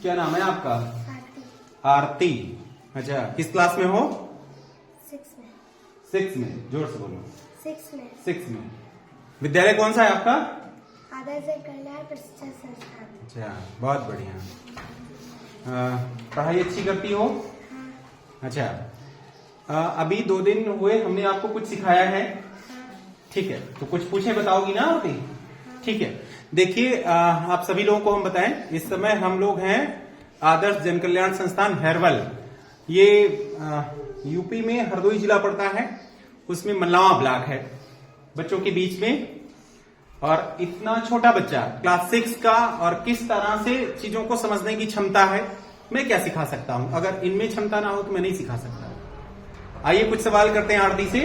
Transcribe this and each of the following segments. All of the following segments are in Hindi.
क्या नाम है आपका? आरती। आरती। अच्छा, किस क्लास में हो? 6 में। 6 में, जोर से बोलो। 6 में। 6 में। विद्यालय कौन सा है आपका? आदर्श कल्याण प्रशिक्षण संस्थान। अच्छा, बहुत बढ़िया। पढ़ाई अच्छी करती हो? हाँ। अच्छा, अभी 2 दिन हुए हमने आपको कुछ सिखाया है, हाँ। ठीक है? तो कुछ पूछे बताओगी ना आरती? हाँ। ठीक है। देखिए, आप सभी लोगों को हम बताएं, इस समय हम लोग हैं आदर्श जन कल्याण संस्थान हैरवल। ये यूपी में हरदोई जिला पड़ता है, उसमें मल्लावा ब्लॉक है, बच्चों के बीच में। और इतना छोटा बच्चा क्लास 6 का, और किस तरह से चीजों को समझने की क्षमता है, मैं क्या सिखा सकता हूं? अगर इनमें क्षमता ना हो तो मैं नहीं सिखा सकता। आइए कुछ सवाल करते हैं आरती से।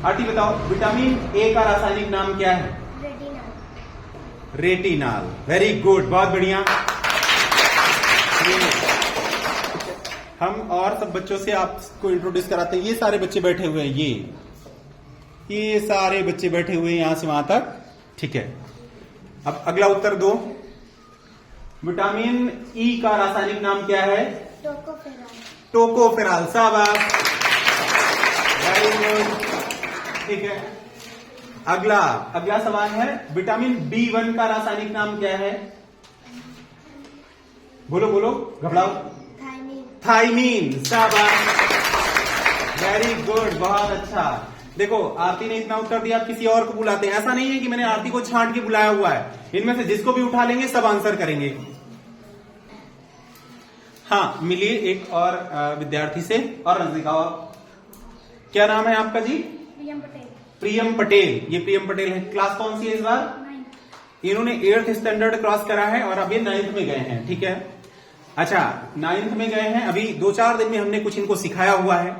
आरती बताओ, विटामिन ए का रासायनिक नाम क्या है? रेटिनॉल। रेटिनॉल। वेरी गुड, बहुत बढ़िया। हम और सब बच्चों से आपको इंट्रोड्यूस कराते हैं। ये सारे बच्चे बैठे हुए हैं, ये सारे बच्चे बैठे हुए हैं यहां से वहां तक, ठीक है? अब अगला उत्तर दो। विटामिन ई का रासायनिक नाम क्या है? टोकोफेरॉल। टोकोफेरॉल। शाबाश, वेरी गुड, ठीक है। अगला सवाल है, विटामिन B1 का रासायनिक नाम क्या है? बोलो बोलो, घबराओ। थायमीन। थाइमीन। शाबाश, वेरी गुड, बहुत अच्छा। देखो, आरती ने इतना उत्तर दिया, आप किसी और को बुलाते हैं। ऐसा नहीं है कि मैंने आरती को छांट के बुलाया हुआ है, इनमें से जिसको भी उठा लेंगे सब आंसर करेंगे। हाँ, मिलिए एक और विद्यार्थी से। और दिखाओ, क्या नाम है आपका जी? प्रियम पटेल। प्रियम पटेल। ये प्रियम पटेल है। क्लास कौन सी है इस बार? 9। इन्होंने 8th स्टैंडर्ड क्रॉस करा है और अभी 9th में गए हैं, ठीक है? अच्छा, 9th में गए हैं, अभी 2-4 दिन में हमने कुछ इनको सिखाया हुआ है,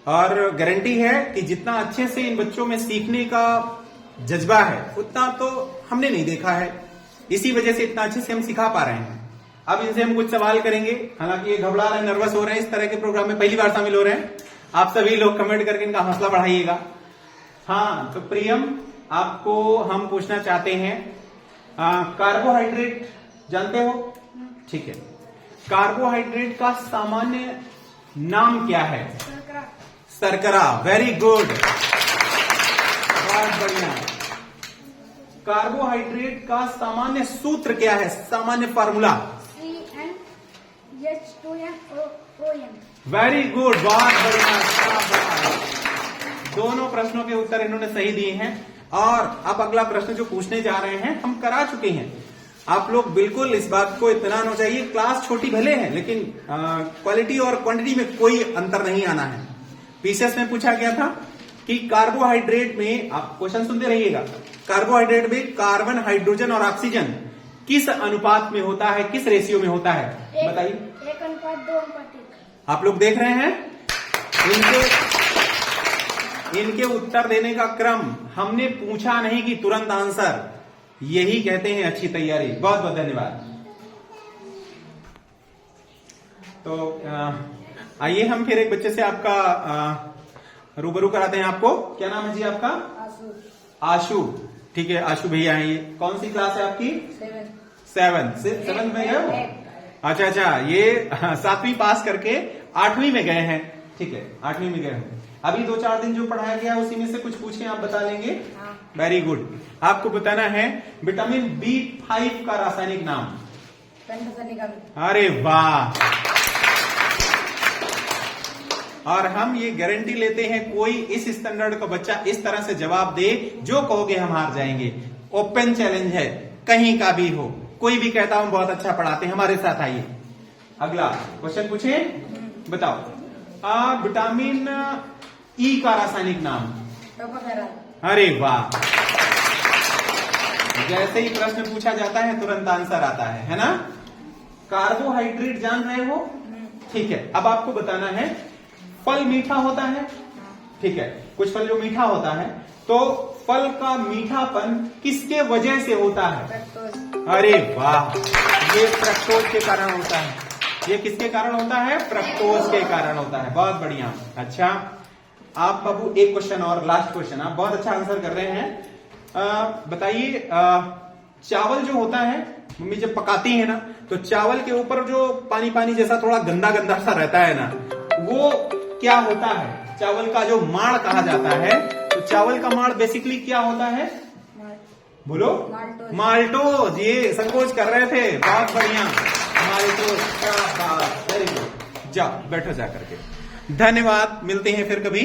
और गारंटी है कि जितना अच्छे से इन बच्चों में सीखने का जज्बा है उतना तो हमने नहीं देखा है, इसी वजह से इतना अच्छे से हम सिखा पा रहे हैं। अब इनसे हम कुछ सवाल करेंगे, हालांकि ये घबरा रहे हैं, नर्वस हो रहे हैं, इस तरह के प्रोग्राम में पहली बार शामिल हो रहे हैं। आप सभी लोग कमेंट करके इनका हौसला बढ़ाइएगा। हाँ, तो प्रियम, आपको हम पूछना चाहते हैं, कार्बोहाइड्रेट जानते हो? ठीक है। कार्बोहाइड्रेट का सामान्य नाम क्या है? शर्करा। शर्करा। वेरी गुड, बहुत बढ़िया। कार्बोहाइड्रेट का सामान्य सूत्र क्या है? सामान्य फार्मूला? CnH2nON। वेरी गुड, बहुत बढ़िया, शाबाश। दोनों प्रश्नों के उत्तर इन्होंने सही दिए हैं। और अब अगला प्रश्न जो पूछने जा रहे हैं हम करा चुके हैं। आप लोग बिल्कुल इस बात को इत्मीनान हो चाहिए, क्लास छोटी भले है लेकिन क्वालिटी और क्वांटिटी में कोई अंतर नहीं आना है। पीसीएस में पूछा गया था कि कार्बोहाइड्रेट में, आप क्वेश्चन सुनते रहिएगा, कार्बोहाइड्रेट में कार्बन, हाइड्रोजन और ऑक्सीजन किस अनुपात में होता है, किस रेशियो में होता है? बताइए। 1:2:1। आप लोग देख रहे हैं इनके उत्तर देने का क्रम, हमने पूछा नहीं कि तुरंत आंसर, यही कहते हैं अच्छी तैयारी। बहुत बहुत धन्यवाद। तो आइए हम फिर एक बच्चे से आपका रूबरू कराते हैं। आपको क्या नाम है जी आपका? आशु। आशु, ठीक है। आशु भैया हैं ये। कौन सी क्लास है आपकी? 7 में गए हो? अच्छा, ये 7वीं पास करके 8वीं में गए हैं, ठीक है, 8वीं में गए हो। अभी 2-4 दिन जो पढ़ाया गया उसी में से कुछ पूछे, आप बता लेंगे? Very good. आपको बताना है विटामिन B5 का रासायनिक नाम। अरे वाह, और हम ये गारंटी लेते हैं कोई इस स्टैंडर्ड का बच्चा इस तरह से जवाब दे, जो कहोगे हम हार जाएंगे। ओपन चैलेंज है, कहीं का भी हो, कोई भी कहता हूं बहुत अच्छा पढ़ाते हैं, हमारे साथ आइए। अगला क्वेश्चन पूछे, बताओ विटामिन ई का रासायनिक नाम। टोकोफेरॉल। अरे वाह, जैसे ही प्रश्न पूछा जाता है तुरंत आंसर आता है ना? कार्बोहाइड्रेट जान रहे हो? ठीक है। अब आपको बताना है, फल मीठा होता है, ठीक है, कुछ फल जो मीठा होता है, तो फल का मीठापन किसके वजह से होता है? अरे वाह, ये फ्रक्टोज के कारण होता है। ये किसके कारण होता है? फ्रक्टोज के कारण होता है। बहुत बढ़िया। अच्छा, आप बाबू एक क्वेश्चन और, लास्ट क्वेश्चन, आप बहुत अच्छा आंसर कर रहे हैं। बताइए, चावल जो होता है मम्मी जब पकाती है ना तो चावल के ऊपर जो पानी पानी जैसा थोड़ा गंदा गंदा सा रहता है ना, वो क्या होता है, चावल का जो माड़ कहा जाता है। तो चावल का माड़ बेसिकली क्या होता है, बोलो, माल्टोज। माल्टोज। ये संकोच कर रहे थे, बहुत बढ़िया, माल्टोज। क्या बात, वेरी गुड। जाओ बैठो जा करके। धन्यवाद, मिलते हैं फिर कभी।